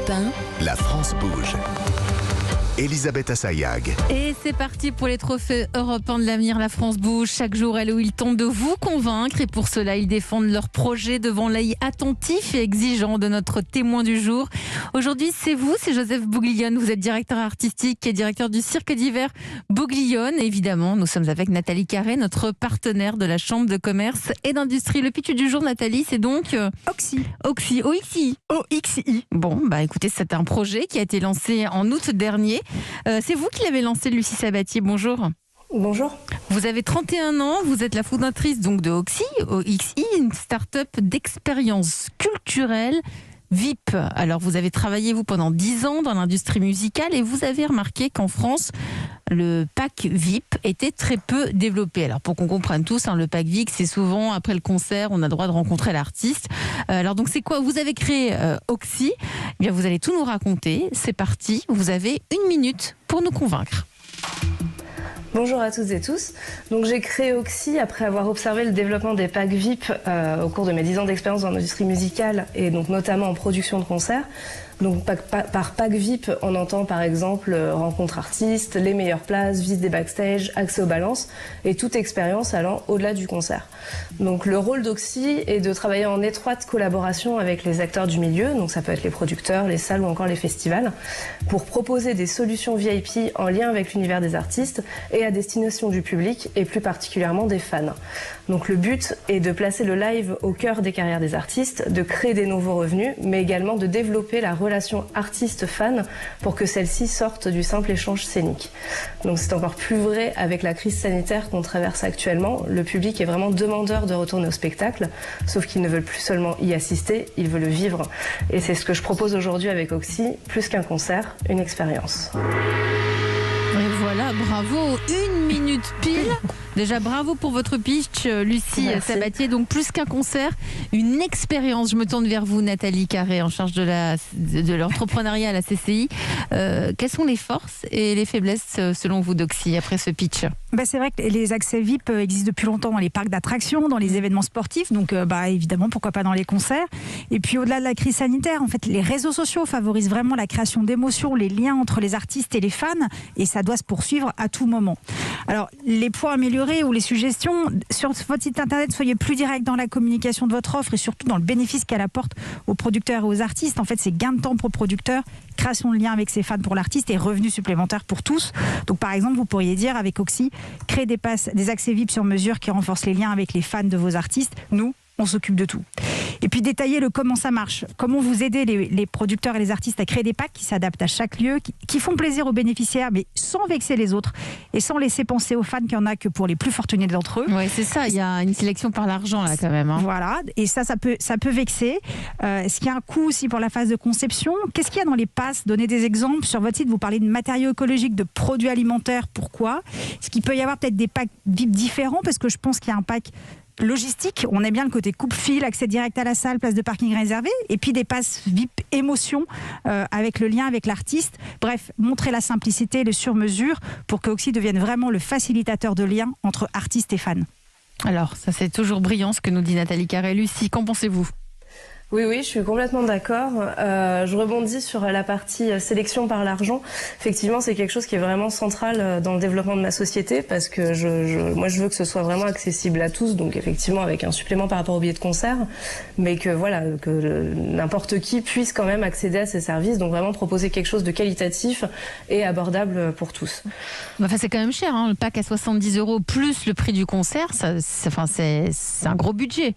Europe 1. La France bouge. Elisabeth Assayag. Et c'est parti pour les trophées européens de l'avenir. La France bouge. Chaque jour, elle ou il tente de vous convaincre. Et pour cela, ils défendent leur projet devant l'œil attentif et exigeant de notre témoin du jour. Aujourd'hui, c'est vous, c'est Joseph Bouglione. Vous êtes directeur artistique et directeur du cirque d'hiver Bouglione. Évidemment, nous sommes avec Nathalie Carré, notre partenaire de la Chambre de commerce et d'industrie. Le pitch du jour, Nathalie, c'est donc Oxy. OXI. OXI. Bon, écoutez, c'est un projet qui a été lancé en août dernier. C'est vous qui l'avez lancé, Lucie Sabatier. Bonjour. Bonjour. Vous avez 31 ans, vous êtes la fondatrice donc de OXI, une start-up d'expérience culturelle VIP. Alors, vous avez travaillé, vous, pendant 10 ans dans l'industrie musicale et vous avez remarqué qu'en France, le pack VIP était très peu développé. Alors, pour qu'on comprenne tous, le pack VIP, c'est souvent, après le concert, on a le droit de rencontrer l'artiste. Alors, donc, c'est quoi? Vous avez créé OXI. Eh bien, vous allez tout nous raconter. C'est parti. Vous avez 1 minute pour nous convaincre. Bonjour à toutes et tous. Donc j'ai créé OXI après avoir observé le développement des packs VIP au cours de mes 10 ans d'expérience dans l'industrie musicale et donc notamment en production de concerts. Donc par pack VIP, on entend par exemple rencontre artiste, les meilleures places, visite des backstage, accès aux balances et toute expérience allant au-delà du concert. Donc le rôle d'OXI est de travailler en étroite collaboration avec les acteurs du milieu, donc ça peut être les producteurs, les salles ou encore les festivals, pour proposer des solutions VIP en lien avec l'univers des artistes et à destination du public et plus particulièrement des fans. Donc le but est de placer le live au cœur des carrières des artistes, de créer des nouveaux revenus, mais également de développer la relation artiste-fan pour que celle-ci sorte du simple échange scénique. Donc c'est encore plus vrai avec la crise sanitaire qu'on traverse actuellement. Le public est vraiment demandeur de retourner au spectacle, sauf qu'ils ne veulent plus seulement y assister, ils veulent le vivre. Et c'est ce que je propose aujourd'hui avec OXI, plus qu'un concert, une expérience. Et voilà, bravo, 1 minute pile. Déjà, bravo pour votre pitch, Lucie Merci. Sabatier. Donc, plus qu'un concert, une expérience. Je me tourne vers vous, Nathalie Carré, en charge de l'entrepreneuriat à la CCI. Quelles sont les forces et les faiblesses, selon vous, d'OXI, après ce pitch? C'est vrai que les accès VIP existent depuis longtemps dans les parcs d'attractions, dans les événements sportifs, donc évidemment, pourquoi pas dans les concerts. Et puis au-delà de la crise sanitaire, en fait, les réseaux sociaux favorisent vraiment la création d'émotions, les liens entre les artistes et les fans, et ça doit se poursuivre à tout moment. Alors, les points améliorés ou les suggestions, sur votre site internet, soyez plus direct dans la communication de votre offre et surtout dans le bénéfice qu'elle apporte aux producteurs et aux artistes. En fait, c'est gain de temps pour le producteur, création de liens avec ses fans pour l'artiste et revenus supplémentaires pour tous. Donc, par exemple, vous pourriez dire avec OXI, créer des accès VIP sur mesure qui renforcent les liens avec les fans de vos artistes. Nous, on s'occupe de tout. Et puis détailler le comment ça marche. Comment vous aidez les producteurs et les artistes à créer des packs qui s'adaptent à chaque lieu, qui font plaisir aux bénéficiaires, mais sans vexer les autres et sans laisser penser aux fans qu'il n'y en a que pour les plus fortunés d'entre eux. Oui, c'est ça. Il y a une sélection par l'argent, là, quand même. Voilà. Et ça peut vexer. Est-ce qu'il y a un coût aussi pour la phase de conception? Qu'est-ce qu'il y a dans les passes? Donnez des exemples. Sur votre site, vous parlez de matériaux écologiques, de produits alimentaires. Pourquoi? Est-ce qu'il peut y avoir peut-être des packs VIP différents? Parce que je pense qu'il y a un pack logistique, on aime bien le côté coupe-fil, accès direct à la salle, place de parking réservée, et puis des passes VIP émotion avec le lien avec l'artiste. Bref, montrer la simplicité et le sur-mesure pour que OXI devienne vraiment le facilitateur de lien entre artistes et fans. Alors, ça c'est toujours brillant ce que nous dit Nathalie Carré. Lucie, qu'en pensez-vous? Oui, je suis complètement d'accord. Je rebondis sur la partie sélection par l'argent. Effectivement, c'est quelque chose qui est vraiment central dans le développement de ma société parce que moi, je veux que ce soit vraiment accessible à tous. Donc, effectivement, avec un supplément par rapport au billet de concert, mais que n'importe qui puisse quand même accéder à ces services. Donc, vraiment proposer quelque chose de qualitatif et abordable pour tous. C'est quand même cher, le pack à 70 € plus le prix du concert, c'est un gros budget.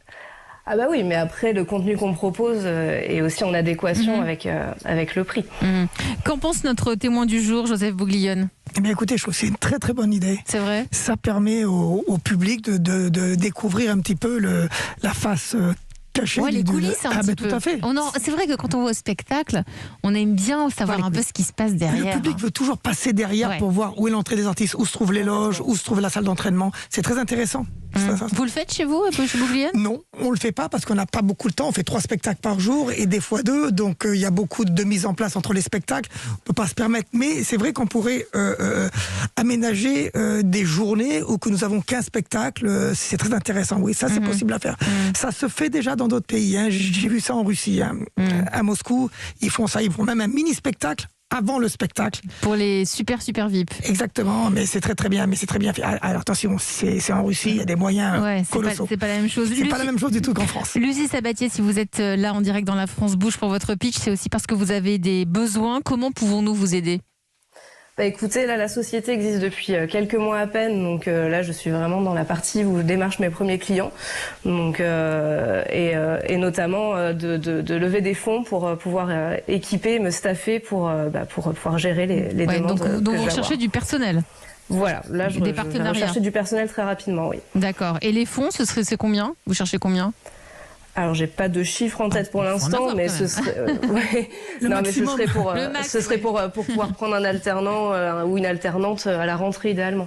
Ah oui, mais après, le contenu qu'on propose est aussi en adéquation avec le prix. Qu'en pense notre témoin du jour, Joseph Bouglione? Écoutez, je trouve que c'est une très très bonne idée. C'est vrai. Ça permet au public de découvrir un petit peu la face cachée. Les coulisses un petit peu. Tout à fait. C'est vrai que quand on va au spectacle, on aime bien savoir un peu ce qui se passe derrière. Le public veut toujours passer derrière pour voir où est l'entrée des artistes, où se trouve les loges, où se trouve la salle d'entraînement. C'est très intéressant. Vous le faites chez vous, chez Bouglione ? Non, on le fait pas parce qu'on n'a pas beaucoup de temps. On fait 3 spectacles par jour et des fois 2. Donc il y a beaucoup de mise en place entre les spectacles. On peut pas se permettre. Mais c'est vrai qu'on pourrait aménager des journées où que nous avons 15 spectacles. C'est très intéressant. Oui, ça c'est possible à faire. Ça se fait déjà dans d'autres pays. Hein. J'ai vu ça en Russie. Hein. À Moscou, ils font ça. Ils font même un mini-spectacle avant le spectacle. Pour les super VIP. Exactement, mais c'est très bien, mais c'est très bien fait. Alors attention, c'est en Russie, il y a des moyens colossaux. C'est pas la même chose. C'est pas la même chose du tout qu'en France. Lucie Sabatier, si vous êtes là en direct dans La France Bouge pour votre pitch, c'est aussi parce que vous avez des besoins. Comment pouvons-nous vous aider ? Écoutez, là, la société existe depuis quelques mois à peine, donc là, je suis vraiment dans la partie où je démarche mes premiers clients, donc et notamment de lever des fonds pour pouvoir équiper, me staffer pour pouvoir gérer les demandes. Donc vous recherchez du personnel. Voilà, là, je vais rechercher du personnel très rapidement, oui. D'accord. Et les fonds, c'est combien ? Vous cherchez combien ? Alors j'ai pas de chiffre en tête pour l'instant, mais ce serait ce serait pour pouvoir prendre un alternant ou une alternante à la rentrée idéalement.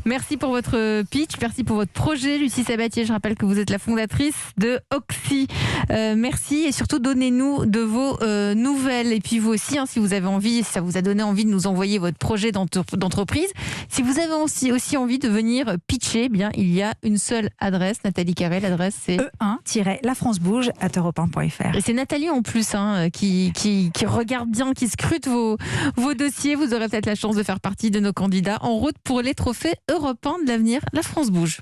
Merci pour votre pitch, merci pour votre projet, Lucie Sabatier. Je rappelle que vous êtes la fondatrice de Oxy. Merci et surtout donnez-nous de vos nouvelles. Et puis vous aussi, si vous avez envie, si ça vous a donné envie de nous envoyer votre projet d'entreprise, si vous avez aussi envie de venir pitcher, bien il y a une seule adresse, Nathalie Carré. L'adresse c'est E1-lafrancebouge@europe1.fr. Et c'est Nathalie en plus qui regarde bien, qui scrute vos dossiers. Vous aurez peut-être la chance de faire partie de nos candidats en route pour les trophées européens de l'avenir. La France bouge.